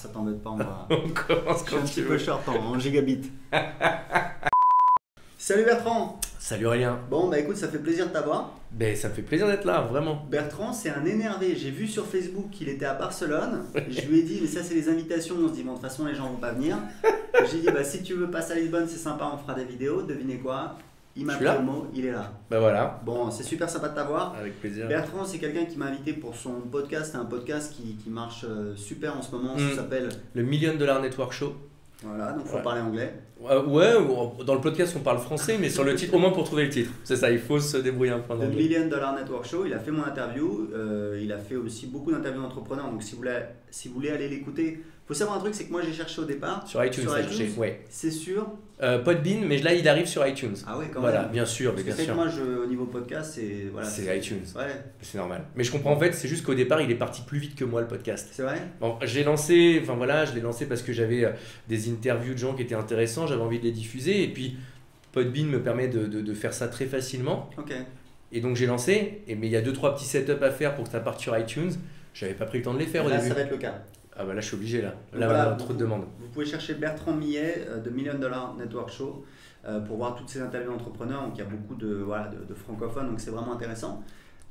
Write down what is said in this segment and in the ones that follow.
ça t'embête pas, On commence je suis un quand petit tu peu veux. short en gigabit. Salut Bertrand. Salut Aurélien. Bon bah écoute, ça fait plaisir de t'avoir. Ben, ça me fait plaisir d'être là, vraiment. Bertrand, c'est un énervé. J'ai vu sur Facebook qu'il était à Barcelone. Je lui ai dit, mais ça c'est les invitations. On se dit, bon, de toute façon, les gens vont pas venir. J'ai dit, bah si tu veux passer à Lisbonne, c'est sympa, on fera des vidéos. Devinez quoi? Il m'a Je pris suis là. le mot, il est là. Ben voilà, Bon, c'est super sympa de t'avoir. avec plaisir. Bertrand, c'est quelqu'un qui m'a invité pour son podcast. C'est un podcast qui marche super en ce moment. Mm. Ça s'appelle. Le $1 Million Network Show. Voilà, donc faut Ouais. parler anglais. Ouais, dans le podcast on parle français, mais sur le titre, au moins pour trouver le titre. C'est ça, il faut se débrouiller un peu en The anglais. $1 Million Network Show, il a fait mon interview, il a fait aussi beaucoup d'interviews d'entrepreneurs, donc si vous voulez aller l'écouter, il faut savoir un truc, c'est que moi j'ai cherché au départ, Sur iTunes, ça, cherché, ouais. c'est sûr. Podbean, mais là il arrive sur iTunes. Ah ouais, quand Voilà, même. bien sûr, mais Parce que bien c'est que sûr. moi, au niveau podcast, c'est... Voilà, C'est iTunes, Ouais, c'est normal. Mais je comprends en fait, c'est juste qu'au départ il est parti plus vite que moi le podcast. c'est vrai. Bon, je l'ai lancé parce que j'avais des interviews de gens qui étaient intéressants, j'avais envie de les diffuser, et puis Podbean me permet de faire ça très facilement. Ok. Et donc j'ai lancé, mais il y a 2-3 petits setups à faire pour que ça parte sur iTunes. J'avais pas pris le temps de les faire au Là, début. ça va être le cas. Ah bah là je suis obligé là. Donc Là, voilà, trop de demandes. Vous pouvez chercher Bertrand Millet de $1 Million Network Show pour voir toutes ces interviews d'entrepreneurs. Donc il y a beaucoup de francophones, donc c'est vraiment intéressant.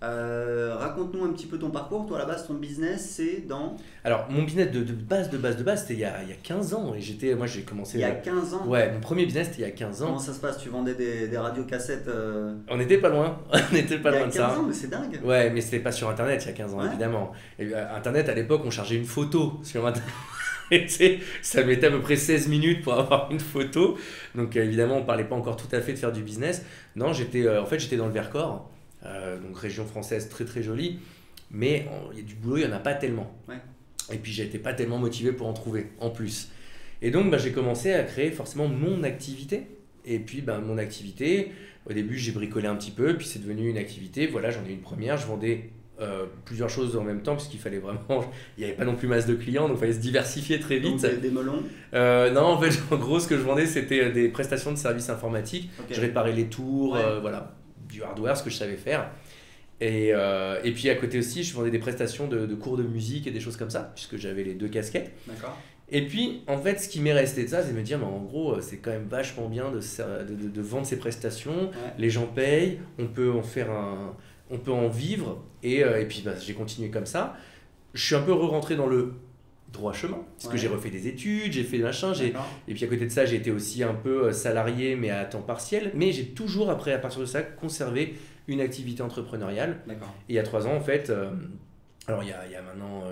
Raconte-nous un petit peu ton parcours. Toi, à la base, ton business, c'est dans... Alors mon business de base, c'était il y a 15 ans. Et moi j'ai commencé... Il y a 15 ans. Ouais, mon premier business c'était il y a 15 ans. Comment ça se passe? Tu vendais des radiocassettes On n'était pas loin. On n'était pas il y a loin de 15 ça. ans, mais c'est dingue. Ouais, mais c'était pas sur internet il y a 15 ans Ouais. évidemment. Et, internet à l'époque on chargeait une photo sur internet. Et tu sais, ça mettait à peu près 16 minutes pour avoir une photo. Donc évidemment, on parlait pas encore tout à fait de faire du business. Non, en fait, j'étais dans le Vercors, donc région française très très jolie. Mais il y a du boulot, il n'y en a pas tellement. Ouais. Et puis j'étais pas tellement motivé pour en trouver en plus. Et donc j'ai commencé à créer forcément mon activité. Et puis mon activité, au début j'ai bricolé un petit peu, puis c'est devenu une activité. Voilà, j'en ai eu une première, je vendais plusieurs choses en même temps, puisqu'il fallait vraiment, il n'y avait pas non plus masse de clients, donc il fallait se diversifier très Donc, vite. des melons. Non, en fait, en gros, ce que je vendais, c'était des prestations de services informatiques. Ok. Je réparais les tours, Ouais. voilà, du hardware, ce que je savais faire. Et puis à côté aussi, je vendais des prestations de cours de musique et des choses comme ça, puisque j'avais les deux casquettes. D'accord. Et puis, en fait, ce qui m'est resté de ça, c'est de me dire, mais en gros, c'est quand même vachement bien de vendre ces prestations. Ouais. Les gens payent, on peut en vivre. Et puis, j'ai continué comme ça. Je suis un peu rentré dans le droit chemin, parce que Ouais. j'ai refait des études, j'ai fait des machins. D'accord. Et puis, à côté de ça, j'ai été aussi un peu salarié, mais à temps partiel. Mais j'ai toujours, après, à partir de ça, conservé une activité entrepreneuriale. D'accord. Et il y a 3 ans, en fait, alors il y a maintenant,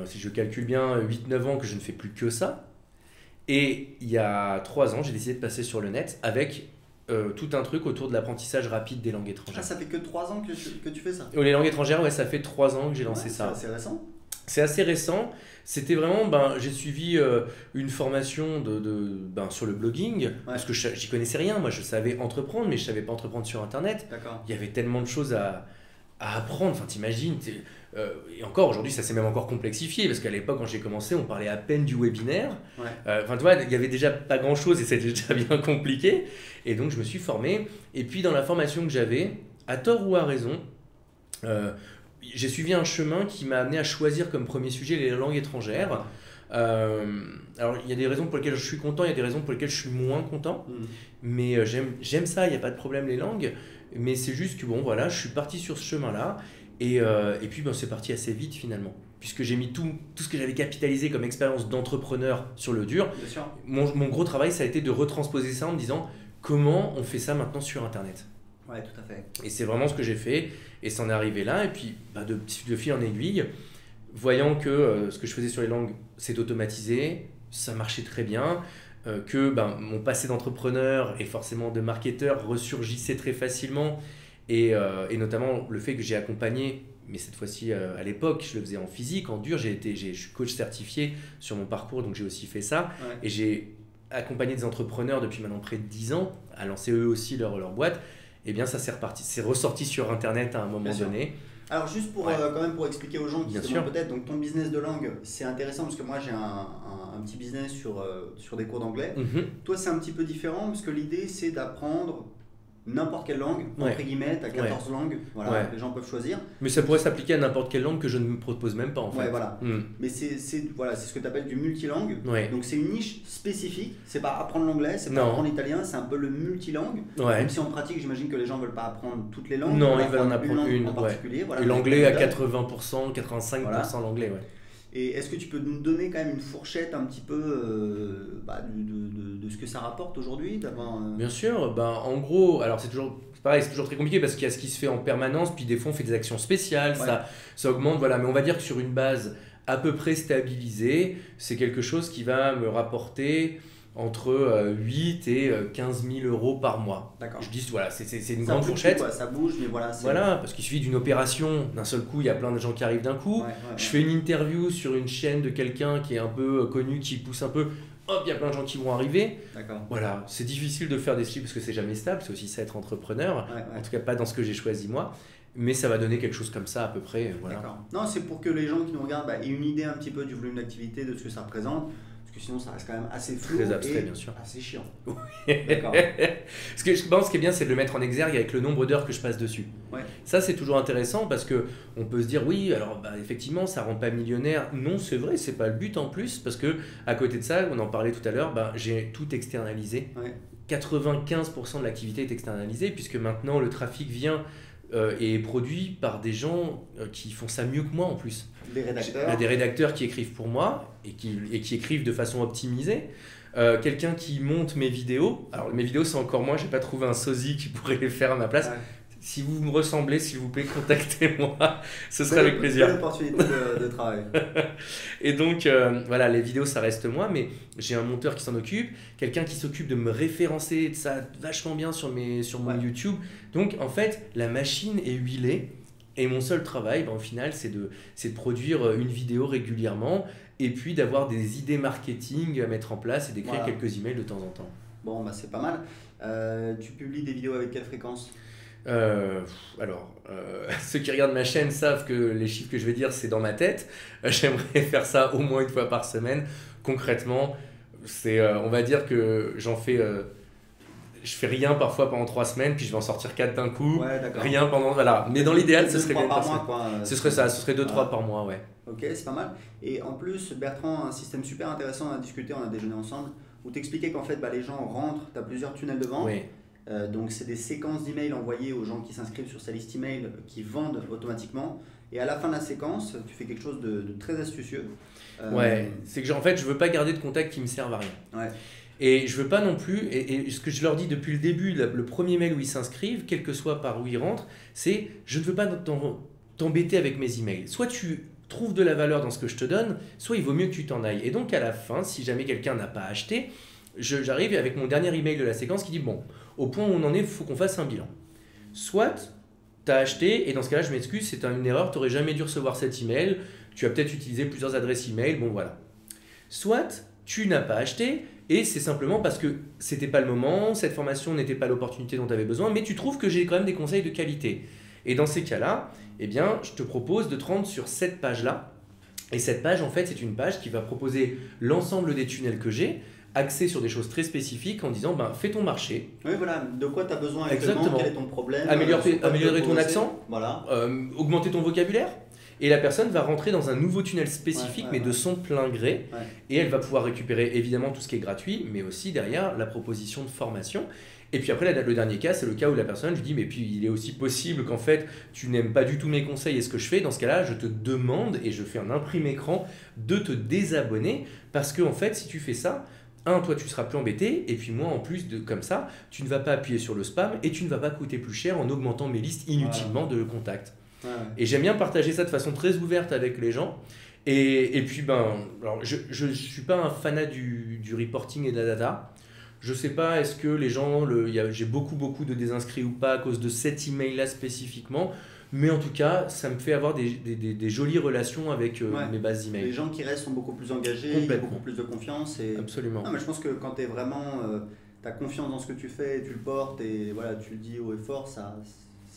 si je calcule bien, 8-9 ans que je ne fais plus que ça. Et il y a 3 ans, j'ai décidé de passer sur le net avec tout un truc autour de l'apprentissage rapide des langues Ah, étrangères. ça fait que 3 ans que tu fais ça? Les langues étrangères, ouais, ça fait 3 ans que j'ai lancé Ouais, ça. C'est récent. C'est assez récent. C'était vraiment, j'ai suivi une formation sur le blogging, parce que j'y connaissais rien. Moi, je savais entreprendre, mais je savais pas entreprendre sur Internet. D'accord. Il y avait tellement de choses à apprendre. Enfin, t'imagines. Et encore aujourd'hui, ça s'est même encore complexifié, parce qu'à l'époque, quand j'ai commencé, on parlait à peine du webinaire. Ouais. Enfin, tu vois, il y avait déjà pas grand-chose et c'était déjà bien compliqué. Et donc, je me suis formé. Et puis, dans la formation que j'avais, à tort ou à raison, j'ai suivi un chemin qui m'a amené à choisir comme premier sujet les langues étrangères. Alors, il y a des raisons pour lesquelles je suis content, il y a des raisons pour lesquelles je suis moins content. Mais j'aime ça, il n'y a pas de problème les langues. Mais c'est juste que, bon, voilà, je suis parti sur ce chemin-là. Et puis, c'est parti assez vite finalement. Puisque j'ai mis tout ce que j'avais capitalisé comme expérience d'entrepreneur sur le dur. Bien sûr. Mon gros travail, ça a été de retransposer ça en me disant comment on fait ça maintenant sur Internet. Ouais, tout à fait. Et c'est vraiment ce que j'ai fait. Et c'en est arrivé là. Et puis, de fil en aiguille, voyant que ce que je faisais sur les langues, c'est automatisé, ça marchait très bien, que mon passé d'entrepreneur et forcément de marketeur ressurgissait très facilement. Et notamment le fait que j'ai accompagné, mais cette fois-ci à l'époque, je le faisais en physique, en dur. Je suis coach certifié sur mon parcours, donc j'ai aussi fait ça. Ouais. Et j'ai accompagné des entrepreneurs depuis maintenant près de 10 ans à lancer eux aussi leur boîte. Et bien ça c'est ressorti sur Internet à un moment donné. Alors juste pour, Ouais. quand même pour expliquer aux gens qui Bien se sûr. demandent peut-être, donc ton business de langue, c'est intéressant parce que moi j'ai un petit business sur des cours d'anglais. Mhm. Toi c'est un petit peu différent parce que l'idée c'est d'apprendre n'importe quelle langue, entre guillemets, tu as 14 langues, voilà, les gens peuvent choisir. Mais ça pourrait s'appliquer à n'importe quelle langue que je ne me propose même pas en fait. Ouais, voilà. Mais c'est ce que tu appelles du multilangue. Donc c'est une niche spécifique, c'est pas apprendre l'anglais, c'est pas apprendre l'italien, c'est un peu le multilangue. Même si en pratique, j'imagine que les gens veulent pas apprendre toutes les langues. Non, ils veulent en apprendre une en particulier. Voilà, et l'anglais à 80%, 85% l'anglais, Et est-ce que tu peux nous donner quand même une fourchette un petit peu de ce que ça rapporte aujourd'hui Bien sûr, en gros, alors c'est pareil, c'est toujours très compliqué parce qu'il y a ce qui se fait en permanence, puis des fois on fait des actions spéciales, ça augmente, voilà, mais on va dire que sur une base à peu près stabilisée, c'est quelque chose qui va me rapporter entre 8 et 15 000 euros par mois. D'accord. Je dis, voilà, c'est une grande fourchette. Ça bouge, mais voilà. Voilà, parce qu'il suffit d'une opération, d'un seul coup, il y a plein de gens qui arrivent d'un coup. Je fais une interview sur une chaîne de quelqu'un qui est un peu connu, qui pousse un peu. Hop, il y a plein de gens qui vont arriver. D'accord. Voilà, c'est difficile de faire des chiffres parce que c'est jamais stable, c'est aussi ça être entrepreneur. En tout cas, pas dans ce que j'ai choisi moi. Mais ça va donner quelque chose comme ça à peu près. Voilà. D'accord. Non, c'est pour que les gens qui nous regardent aient une idée un petit peu du volume d'activité, de ce que ça représente. Sinon ça reste quand même assez flou très abstrait, et bien sûr. assez chiant. D'accord. Ce que je pense qui est bien, c'est de le mettre en exergue avec le nombre d'heures que je passe dessus. Ça, c'est toujours intéressant parce qu'on peut se dire, oui, alors effectivement, ça ne rend pas millionnaire. Non, c'est vrai, ce n'est pas le but en plus parce que à côté de ça, on en parlait tout à l'heure, j'ai tout externalisé. 95% de l'activité est externalisée puisque maintenant, le trafic vient et est produit par des gens qui font ça mieux que moi en plus. Des rédacteurs. Des rédacteurs qui écrivent pour moi et qui écrivent de façon optimisée. Quelqu'un qui monte mes vidéos. Alors mes vidéos c'est encore moi, j'ai pas trouvé un sosie qui pourrait les faire à ma place. Si vous me ressemblez, s'il vous plaît, contactez-moi, ce serait avec plaisir. C'est une opportunité de travail. Et donc, voilà, les vidéos, ça reste moi, mais j'ai un monteur qui s'en occupe, quelqu'un qui s'occupe de me référencer, ça vachement bien sur mon YouTube. Donc, en fait, la machine est huilée et mon seul travail, au final, c'est de produire une vidéo régulièrement et puis d'avoir des idées marketing à mettre en place et d'écrire quelques emails de temps en temps. Bon, c'est pas mal. Tu publies des vidéos avec quelle fréquence ? Ceux qui regardent ma chaîne savent que les chiffres que je vais dire c'est dans ma tête. J'aimerais faire ça au moins une fois par semaine. Concrètement, on va dire que je fais rien parfois pendant 3 semaines, puis je vais en sortir 4 d'un coup. Rien pendant, voilà. Mais dans l'idéal, ce serait 2-3 par mois, quoi. Ce serait ça, ce serait 2-3 par mois, ouais. Ok, c'est pas mal. Et en plus, Bertrand a un système super intéressant à discuter, on a déjeuné ensemble, où t'expliquais qu'en fait, les gens rentrent, tu as plusieurs tunnels de vente. Donc c'est des séquences d'emails envoyées aux gens qui s'inscrivent sur sa liste email qui vendent automatiquement et à la fin de la séquence tu fais quelque chose de très astucieux. C'est que en fait je veux pas garder de contacts qui me servent à rien. Et je veux pas non plus, et ce que je leur dis depuis le début, le premier mail où ils s'inscrivent, quel que soit par où ils rentrent, c'est je ne veux pas t'embêter avec mes emails. Soit tu trouves de la valeur dans ce que je te donne, soit il vaut mieux que tu t'en ailles. Et donc à la fin, si jamais quelqu'un n'a pas acheté, j'arrive avec mon dernier email de la séquence qui dit bon, au point où on en est, il faut qu'on fasse un bilan. Soit tu as acheté, et dans ce cas-là, je m'excuse, c'est une erreur, tu n'aurais jamais dû recevoir cet email, tu as peut-être utilisé plusieurs adresses email, bon voilà. Soit tu n'as pas acheté, et c'est simplement parce que c'était pas le moment, cette formation n'était pas l'opportunité dont tu avais besoin, mais tu trouves que j'ai quand même des conseils de qualité. Et dans ces cas-là, eh bien, je te propose de te rendre sur cette page-là. Et cette page, en fait, c'est une page qui va proposer l'ensemble des tunnels que j'ai, axé sur des choses très spécifiques en disant fais ton marché. Oui, voilà, de quoi tu as besoin exactement, quel est ton problème, améliorer ton accent, voilà. Augmenter ton vocabulaire. Et la personne va rentrer dans un nouveau tunnel spécifique, mais de son plein gré. Et elle va pouvoir récupérer évidemment tout ce qui est gratuit, mais aussi derrière la proposition de formation. Et puis après, le dernier cas, c'est le cas où la personne, je dis, mais puis il est aussi possible qu'en fait, tu n'aimes pas du tout mes conseils et ce que je fais. Dans ce cas-là, je te demande, et je fais un imprime écran, de te désabonner. Parce que en fait, si tu fais ça, toi, tu seras plus embêté. Et puis moi, en plus de comme ça, tu ne vas pas appuyer sur le spam et tu ne vas pas coûter plus cher en augmentant mes listes inutilement de contacts. Et j'aime bien partager ça de façon très ouverte avec les gens. Et puis, alors, je ne suis pas un fanat du reporting et de la data. Je ne sais pas, est-ce que les gens, j'ai beaucoup de désinscrits ou pas à cause de cet email-là spécifiquement. Mais en tout cas, ça me fait avoir des jolies relations avec mes bases email. Les gens qui restent sont beaucoup plus engagés, il y a beaucoup plus de confiance. Absolument. Non, mais je pense que quand tu es vraiment, tu as confiance dans ce que tu fais, tu le portes et voilà, tu le dis haut et fort, ça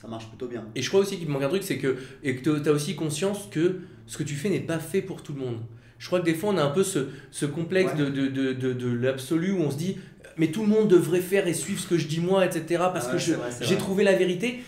marche plutôt bien. Et je crois aussi qu'il me manque un truc, c'est que tu as aussi conscience que ce que tu fais n'est pas fait pour tout le monde. Je crois que des fois, on a un peu ce complexe Ouais. de l'absolu où on se dit mais tout le monde devrait faire et suivre ce que je dis moi, etc. parce Ah que ouais, c'est vrai, c'est j'ai vrai. trouvé la vérité.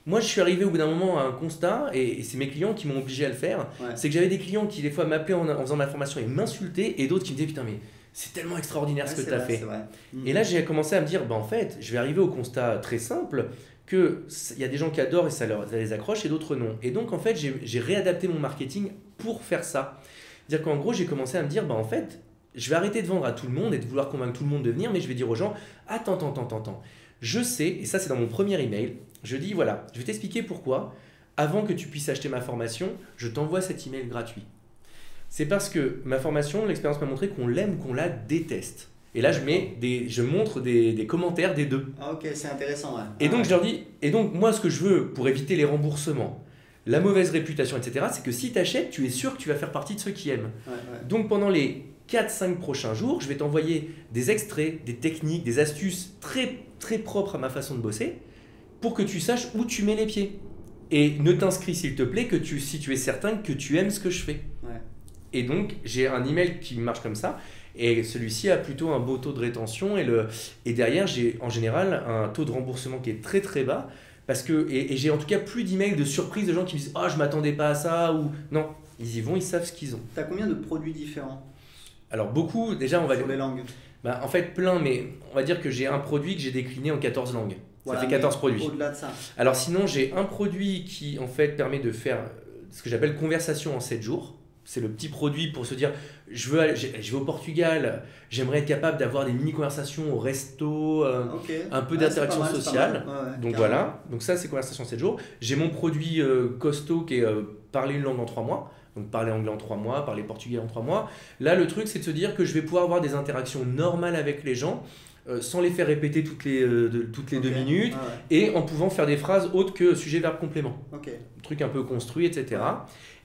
Moi, je suis arrivé au bout d'un moment à un constat, et c'est mes clients qui m'ont obligé à le faire. Ouais. C'est que j'avais des clients qui, des fois, m'appelaient en faisant ma formation et m'insultaient, et d'autres qui me disaient putain, mais c'est tellement extraordinaire Ouais, ce que c'est tu as vrai, fait. c'est vrai. Et là, j'ai commencé à me dire, bah, en fait, je vais arriver au constat très simple que il y a des gens qui adorent et ça les accroche et d'autres non. Et donc, en fait, j'ai réadapté mon marketing pour faire ça. C'est-à-dire qu'en gros, j'ai commencé à me dire, bah, en fait, je vais arrêter de vendre à tout le monde et de vouloir convaincre tout le monde de venir, mais je vais dire aux gens, attends. Je sais, et ça c'est dans mon premier email, je dis voilà, je vais t'expliquer pourquoi, avant que tu puisses acheter ma formation, je t'envoie cet email gratuit. C'est parce que ma formation, l'expérience m'a montré qu'on l'aime ou qu'on la déteste. Et là, je montre des commentaires des deux. Ah, ok, c'est intéressant. Ouais. Et Ah, donc, ouais. je leur dis, et donc, moi, ce que je veux pour éviter les remboursements, la mauvaise réputation, etc., c'est que si tu achètes, tu es sûr que tu vas faire partie de ceux qui aiment. Ouais, ouais. Donc, pendant les 4-5 prochains jours, je vais t'envoyer des extraits, des techniques, des astuces très, très propres à ma façon de bosser pour que tu saches où tu mets les pieds. Et ne t'inscris, s'il te plaît, si tu es certain que tu aimes ce que je fais. Ouais. Et donc, j'ai un email qui marche comme ça. Et celui-ci a plutôt un beau taux de rétention. Et derrière, j'ai en général un taux de remboursement qui est très très bas. Et j'ai en tout cas plus d'emails de surprise de gens qui me disent ah, je m'attendais pas à ça. Ou non, ils y vont, ils savent ce qu'ils ont. T'as combien de produits différents Alors, beaucoup, déjà, on va sur les langues? bah, en fait, plein, mais on va dire que j'ai un produit que j'ai décliné en 14 langues. Voilà, Ça fait 14 mais produits. Au-delà de ça. Alors, sinon, j'ai un produit qui en fait permet de faire ce que j'appelle conversation en 7 jours. C'est le petit produit pour se dire je vais au Portugal, j'aimerais être capable d'avoir des mini-conversations au resto, Ok. un peu Ouais, d'interaction c'est pas mal, c'est pas sociale. mal. Ouais, ouais, Donc carrément. voilà, donc ça c'est conversation en 7 jours. J'ai mon produit costaud qui est parler une langue en 3 mois. Donc parler anglais en 3 mois, parler portugais en 3 mois. Là le truc c'est de se dire que je vais pouvoir avoir des interactions normales avec les gens sans les faire répéter toutes les 2 Ok. minutes Ouais, ouais. et en pouvant faire des phrases autres que sujet, verbe, complément. Ok. Truc un peu construit, etc.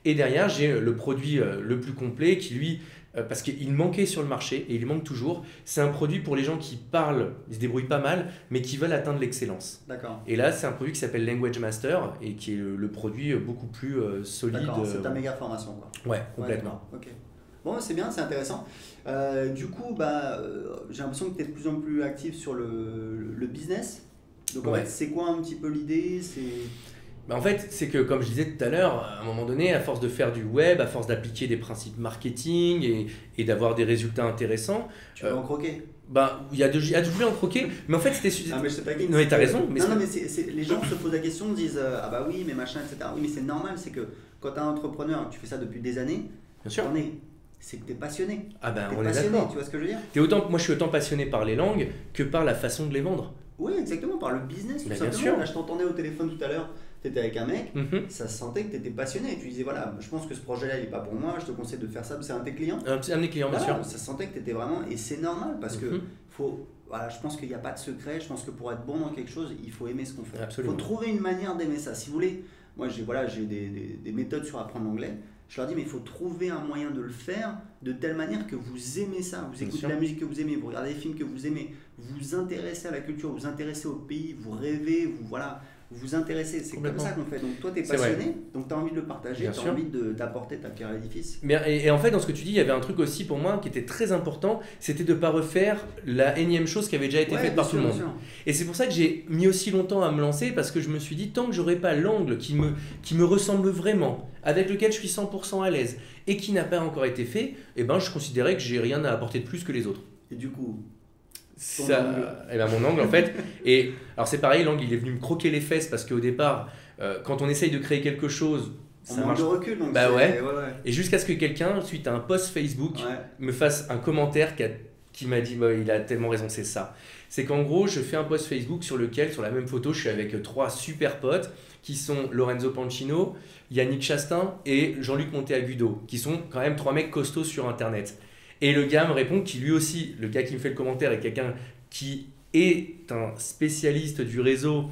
Et derrière, j'ai le produit le plus complet qui, lui, parce qu'il manquait sur le marché et il manque toujours, c'est un produit pour les gens qui parlent, ils se débrouillent pas mal, mais qui veulent atteindre l'excellence. D'accord. Et là, c'est un produit qui s'appelle Language Master et qui est le produit beaucoup plus solide. D'accord. C'est ta méga formation, quoi. Ouais, Ouais, complètement. d'accord. Ok. Bon, c'est bien, c'est intéressant. Du coup, j'ai l'impression que tu es de plus en plus actif sur le business. Donc, en Ouais. fait, c'est quoi un petit peu l'idée? Bah, en fait, c'est que, comme je disais tout à l'heure, à un moment donné, à force de faire du web, à force d'appliquer des principes marketing et d'avoir des résultats intéressants, Tu veux en croquer? bah, il y a toujours un croquer, mais en fait, Ah, mais je sais pas qui. Non, mais t'as raison. Mais Non, mais les gens se posent la question, disent ah bah oui, mais machin, etc. Oui, mais c'est normal, c'est que quand tu es un entrepreneur, tu fais ça depuis des années, bien sûr. c'est que tu es passionné. Ah ben, T'es on est passionné, d'accord. tu vois ce que je veux dire? Moi, je suis autant passionné par les langues que par la façon de les vendre. Oui, exactement, par le business, tout Mais bien simplement. sûr. Là, je t'entendais au téléphone tout à l'heure, tu étais avec un mec, Mhm. ça se sentait que tu étais passionné. Tu disais voilà, je pense que ce projet-là, il n'est pas pour moi, je te conseille de faire ça, c'est un de tes clients. Un de mes clients, bien Voilà, sûr. ça se sentait que tu étais vraiment. Et c'est normal parce que Mhm. voilà, je pense qu'il n'y a pas de secret. Je pense que pour être bon dans quelque chose, il faut aimer ce qu'on fait. Absolument. Il faut trouver une manière d'aimer ça. Si vous voulez, moi j'ai des méthodes sur apprendre l'anglais. Je leur dis, mais il faut trouver un moyen de le faire de telle manière que vous aimez ça. Vous Bien écoutez sûr. la musique que vous aimez, vous regardez les films que vous aimez, vous vous intéressez à la culture, vous vous intéressez au pays, vous rêvez, vous vous intéressez. C'est comme Complètement. ça qu'on fait. Donc toi, tu es C'est vrai. passionné, donc tu as envie de le partager, Bien tu as sûr. envie d'apporter ta pierre à l'édifice. Et en fait, dans ce que tu dis, il y avait un truc aussi pour moi qui était très important, c'était de ne pas refaire la énième chose qui avait déjà été Ouais, faite bien par tout le sûr, monde. bien sûr. Et c'est pour ça que j'ai mis aussi longtemps à me lancer, parce que je me suis dit, tant que j'aurai pas l'angle qui me ressemble vraiment, avec lequel je suis 100% à l'aise, et qui n'a pas encore été fait, eh ben, je considérais que j'ai rien à apporter de plus que les autres. Et du coup, Ton Ça, angle. eh ben, mon angle en fait. Et alors c'est pareil, l'angle il est venu me croquer les fesses parce qu'au départ, quand on essaye de créer quelque chose, on ça manque marche. de recul. Donc Bah c'est- ouais. ouais. Et jusqu'à ce que quelqu'un, suite à un post Facebook, Ouais. me fasse un commentaire qui m'a dit bah, il a tellement raison, c'est ça. C'est qu'en gros, je fais un post Facebook sur lequel, sur la même photo, je suis avec 3 super potes qui sont Lorenzo Pancino, Yannick Chastain et Jean-Luc Monteagudo, qui sont quand même 3 mecs costauds sur Internet. Et le gars me répond qui lui aussi, le gars qui me fait le commentaire est quelqu'un qui est un spécialiste du réseau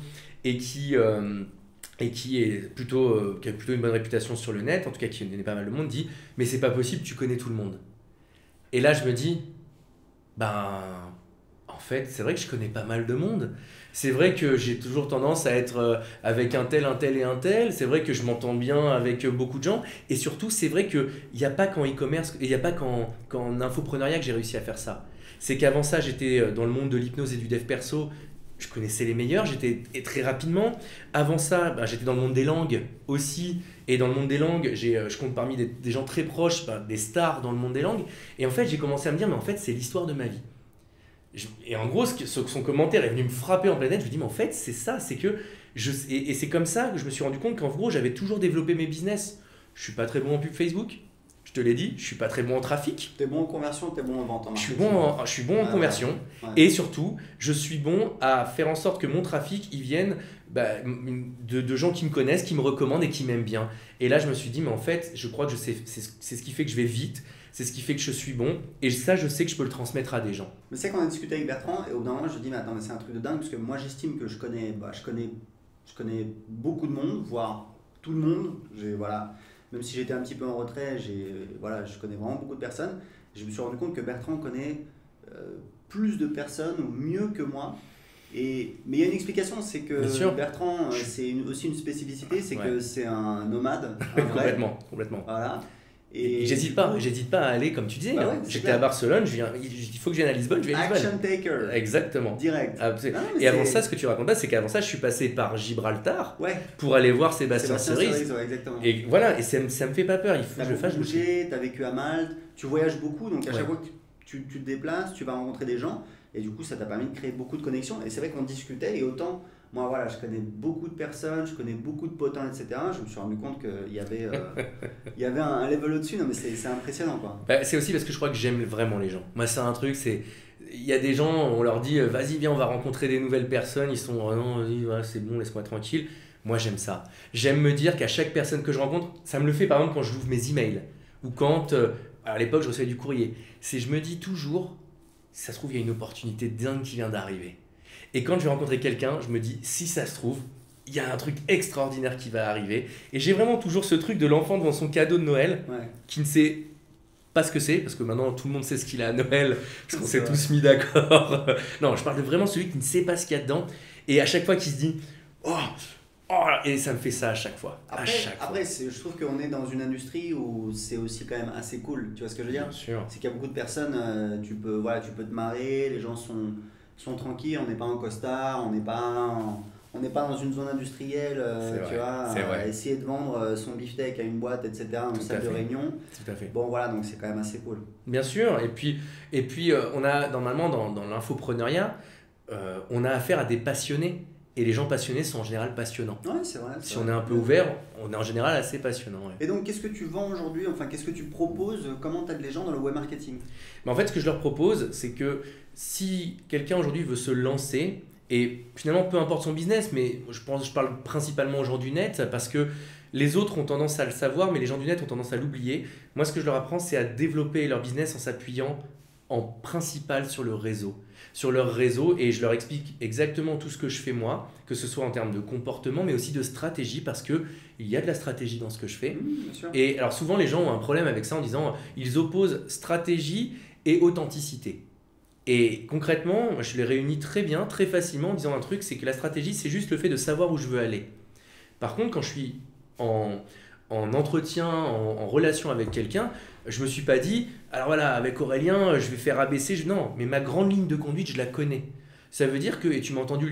et qui est plutôt, qui a plutôt une bonne réputation sur le net, en tout cas qui connaît pas mal le monde, dit mais c'est pas possible, tu connais tout le monde. Et là je me dis ben en en fait, c'est vrai que je connais pas mal de monde. C'est vrai que j'ai toujours tendance à être avec un tel et un tel. C'est vrai que je m'entends bien avec beaucoup de gens. Et surtout, c'est vrai qu'il n'y a pas qu'en e-commerce, il n'y a pas qu'en infopreneuriat que j'ai réussi à faire ça. C'est qu'avant ça, j'étais dans le monde de l'hypnose et du dev perso. Je connaissais les meilleurs, et très rapidement. Avant ça, j'étais dans le monde des langues aussi. Et dans le monde des langues, je compte parmi des gens très proches, des stars dans le monde des langues. Et en fait, j'ai commencé à me dire, mais en fait, c'est l'histoire de ma vie. Et en gros, son commentaire est venu me frapper en pleine tête. Je me dis, mais en fait, c'est ça, c'est que et c'est comme ça que je me suis rendu compte qu'en gros, j'avais toujours développé mes business. Je suis pas très bon en pub Facebook, je te l'ai dit, je suis pas très bon en trafic. T'es bon en conversion, t'es bon en vente en Je marketing. suis bon en conversion. Ouais. Et surtout, je suis bon à faire en sorte que mon trafic, il vienne de gens qui me connaissent, qui me recommandent et qui m'aiment bien. Et là, je me suis dit, mais en fait, je crois que c'est ce qui fait que je vais vite. C'est ce qui fait que je suis bon, et ça, je sais que je peux le transmettre à des gens. Mais c'est qu'on a discuté avec Bertrand, et au bout d'un moment, je lui dis, mais attends, mais c'est un truc de dingue, parce que moi, j'estime que je connais beaucoup de monde, voire tout le monde. Voilà, même si j'étais un petit peu en retrait, je connais vraiment beaucoup de personnes. Je me suis rendu compte que Bertrand connaît plus de personnes, ou mieux que moi. Mais il y a une explication, c'est que Bertrand, c'est aussi une spécificité, c'est que c'est un nomade. Complètement. Voilà. Et j'hésite pas à aller, comme tu disais. J'étais à Barcelone, il faut que je vienne à Lisbonne, je vais à Lisbonne. Action taker. Exactement. Direct. Et avant ça, ce que tu racontes pas, c'est qu'avant ça, je suis passé par Gibraltar pour aller voir Sébastien Cerise. Exactement. Et voilà, et ça me fait pas peur, il faut que je le fasse. Tu as vécu à Malte, tu voyages beaucoup, donc à chaque fois que tu te déplaces, tu vas rencontrer des gens, et du coup, ça t'a permis de créer beaucoup de connexions. Et c'est vrai qu'on discutait, et autant. Moi, voilà, je connais beaucoup de personnes, je connais beaucoup de potins, etc. Je me suis rendu compte qu'il y avait, un level au-dessus. Non, mais c'est impressionnant, quoi. C'est aussi parce que je crois que j'aime vraiment les gens. Moi, c'est un truc, il y a des gens, on leur dit, vas-y, viens, on va rencontrer des nouvelles personnes. Ils sont, oh non, vas-y, voilà, c'est bon, laisse-moi tranquille. Moi, j'aime ça. J'aime me dire qu'à chaque personne que je rencontre, ça me le fait par exemple quand je ouvre mes emails. Ou quand, à l'époque, je recevais du courrier. Je me dis toujours, si ça se trouve, il y a une opportunité dingue qui vient d'arriver. Et quand je vais rencontrer quelqu'un, je me dis, si ça se trouve, il y a un truc extraordinaire qui va arriver. Et j'ai vraiment toujours ce truc de l'enfant devant son cadeau de Noël, qui ne sait pas ce que c'est, parce que maintenant tout le monde sait ce qu'il a à Noël, parce qu'on s'est tous mis d'accord. Non, je parle de vraiment celui qui ne sait pas ce qu'il y a dedans, et à chaque fois qui se dit, oh, et ça me fait ça à chaque fois. Après, je trouve qu'on est dans une industrie où c'est aussi quand même assez cool. Tu vois ce que je veux dire ? Bien sûr. C'est qu'il y a beaucoup de personnes, tu peux te marrer, les gens sont tranquilles, on n'est pas en costard, on n'est pas dans une zone industrielle, tu vois, essayer de vendre son beefsteak à une boîte, etc., dans une salle de réunion. Tout à fait. Bon, voilà, donc c'est quand même assez cool. Bien sûr, et puis on a normalement dans l'infopreneuriat, on a affaire à des passionnés, et les gens passionnés sont en général passionnants. Ouais, c'est vrai. Si on est un peu ouvert, on est en général assez passionnant. Ouais. Et donc, qu'est-ce que tu vends aujourd'hui ? Enfin, qu'est-ce que tu proposes ? Comment tu aides les gens dans le web marketing ? En fait, ce que je leur propose, c'est que si quelqu'un aujourd'hui veut se lancer, et finalement peu importe son business, mais je parle principalement aux gens du net, parce que les autres ont tendance à le savoir, mais les gens du net ont tendance à l'oublier. Moi, ce que je leur apprends, c'est à développer leur business en s'appuyant en principal sur le réseau. Sur leur réseau, et je leur explique exactement tout ce que je fais moi, que ce soit en termes de comportement, mais aussi de stratégie, parce qu'il y a de la stratégie dans ce que je fais. Bien sûr. Et alors souvent, les gens ont un problème avec ça en disant, ils opposent stratégie et authenticité. Et concrètement, moi, je les réunis très bien, très facilement en disant un truc, c'est que la stratégie, c'est juste le fait de savoir où je veux aller. Par contre, quand je suis en entretien, en relation avec quelqu'un, je me suis pas dit, alors voilà, avec Aurélien, je vais faire ABC. Non, mais ma grande ligne de conduite, je la connais. Ça veut dire que, et tu m'as entendu le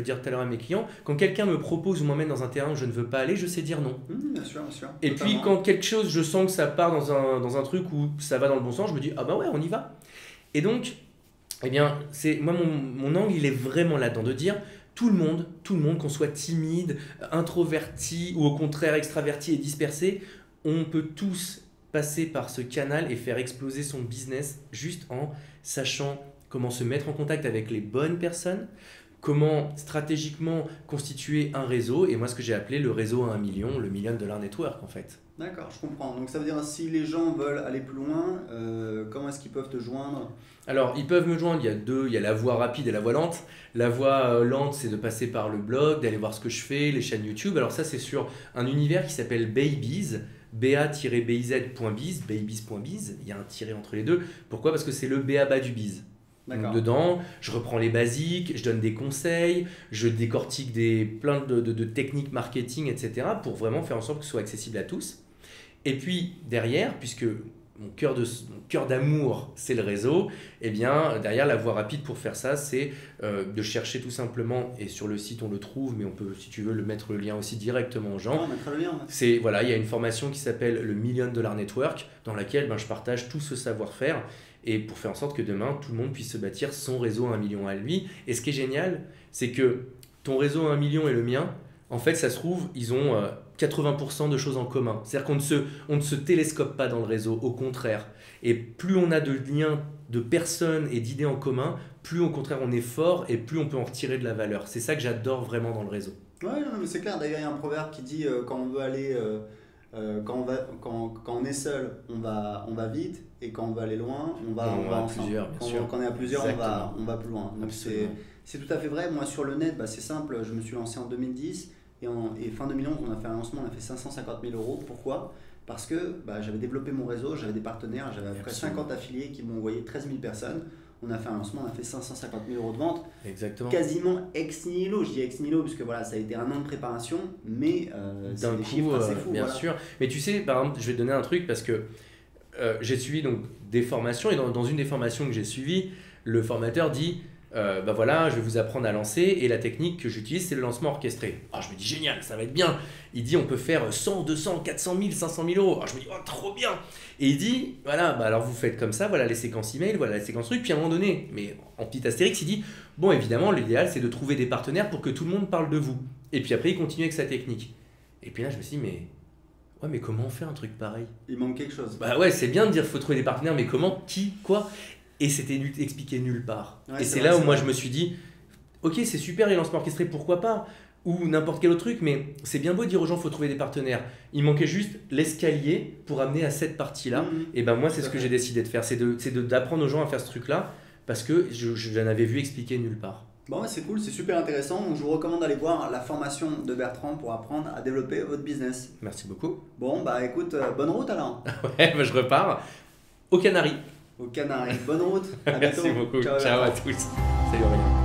dire tout à l'heure à mes clients, quand quelqu'un me propose ou m'emmène dans un terrain où je ne veux pas aller, je sais dire non. Bien sûr. Et puis quand quelque chose, je sens que ça part dans un truc où ça va dans le bon sens, je me dis, ah bah ouais, on y va. Et donc, eh bien, moi, mon angle, il est vraiment là-dedans, de dire, tout le monde, qu'on soit timide, introverti ou au contraire extraverti et dispersé, on peut tous passer par ce canal et faire exploser son business juste en sachant comment se mettre en contact avec les bonnes personnes, comment stratégiquement constituer un réseau, et moi ce que j'ai appelé le réseau à 1 million, le $1 Million Network en fait. D'accord, je comprends. Donc ça veut dire, si les gens veulent aller plus loin, comment est-ce qu'ils peuvent te joindre ? Alors, ils peuvent me joindre, il y a la voie rapide et la voie lente. La voie lente, c'est de passer par le blog, d'aller voir ce que je fais, les chaînes YouTube. Alors ça, c'est sur un univers qui s'appelle Babyz, ba-biz.biz, babyz.biz. Il y a un tiret entre les deux. Pourquoi ? Parce que c'est le b.a.ba du biz. Donc dedans, je reprends les basiques, je donne des conseils, je décortique plein de techniques marketing, etc. pour vraiment faire en sorte que ce soit accessible à tous. Et puis derrière, puisque mon cœur d'amour, c'est le réseau, eh bien, derrière, la voie rapide pour faire ça, c'est de chercher tout simplement, et sur le site on le trouve, mais on peut, si tu veux, mettre le lien aussi directement aux gens. On mettra le lien. Voilà, il y a une formation qui s'appelle le $1 Million Network, dans laquelle je partage tout ce savoir-faire, et pour faire en sorte que demain, tout le monde puisse se bâtir son réseau à 1 million à lui. Et ce qui est génial, c'est que ton réseau à 1 million et le mien, en fait, ça se trouve, ils ont 80% de choses en commun. C'est-à-dire qu'on ne se télescope pas dans le réseau, au contraire. Et plus on a de liens, de personnes et d'idées en commun, plus au contraire on est fort et plus on peut en retirer de la valeur. C'est ça que j'adore vraiment dans le réseau. Ouais, non, mais c'est clair. D'ailleurs, il y a un proverbe qui dit quand on veut aller, quand on est seul, on va vite, et quand on veut aller loin, on va ensemble. Plusieurs, bien sûr. Quand on est à plusieurs, on va plus loin. Donc c'est tout à fait vrai. Moi, sur le net, c'est simple. Je me suis lancé en 2010 et fin 2011, on a fait un lancement, on a fait 550 000 euros. Pourquoi ? Parce que j'avais développé mon réseau, j'avais des partenaires, j'avais à peu près 50 affiliés qui m'ont envoyé 13 000 personnes. On a fait un lancement, on a fait 550 000 euros de vente. Exactement. Quasiment ex nihilo. Je dis ex nihilo parce que ça a été un an de préparation, mais d'un coup, assez fou, bien sûr. Mais tu sais, par exemple, je vais te donner un truc parce que j'ai suivi donc des formations et dans une des formations que j'ai suivies, le formateur dit je vais vous apprendre à lancer et la technique que j'utilise, c'est le lancement orchestré. Je me dis génial, ça va être bien. Il dit on peut faire 100, 200, 400 000, 500 000 euros. Je me dis trop bien. Et il dit alors vous faites comme ça, voilà les séquences email, voilà les séquences trucs. Puis à un moment donné, mais en petit astérix, il dit bon, évidemment, l'idéal c'est de trouver des partenaires pour que tout le monde parle de vous. Et puis après, il continue avec sa technique. Et puis là, je me suis dit mais comment on fait un truc pareil ? Il manque quelque chose. C'est bien de dire faut trouver des partenaires, mais comment, qui, quoi ? Et c'était expliqué nulle part. Ouais, et c'est là où moi je me suis dit, ok, c'est super les lancements orchestrés, pourquoi pas ? Ou n'importe quel autre truc, mais c'est bien beau de dire aux gens faut trouver des partenaires. Il manquait juste l'escalier pour amener à cette partie-là. Et moi, c'est ce que j'ai décidé de faire, c'est d'apprendre aux gens à faire ce truc-là, parce que je n'avais vu expliqué nulle part. Bon, c'est cool, c'est super intéressant. Donc, je vous recommande d'aller voir la formation de Bertrand pour apprendre à développer votre business. Merci beaucoup. Bon, écoute, bonne route alors. Ouais, je repars aux Canaries. Aux Canaries. Bonne route. À bientôt. Merci beaucoup. Ciao à tous. Salut Aurélien.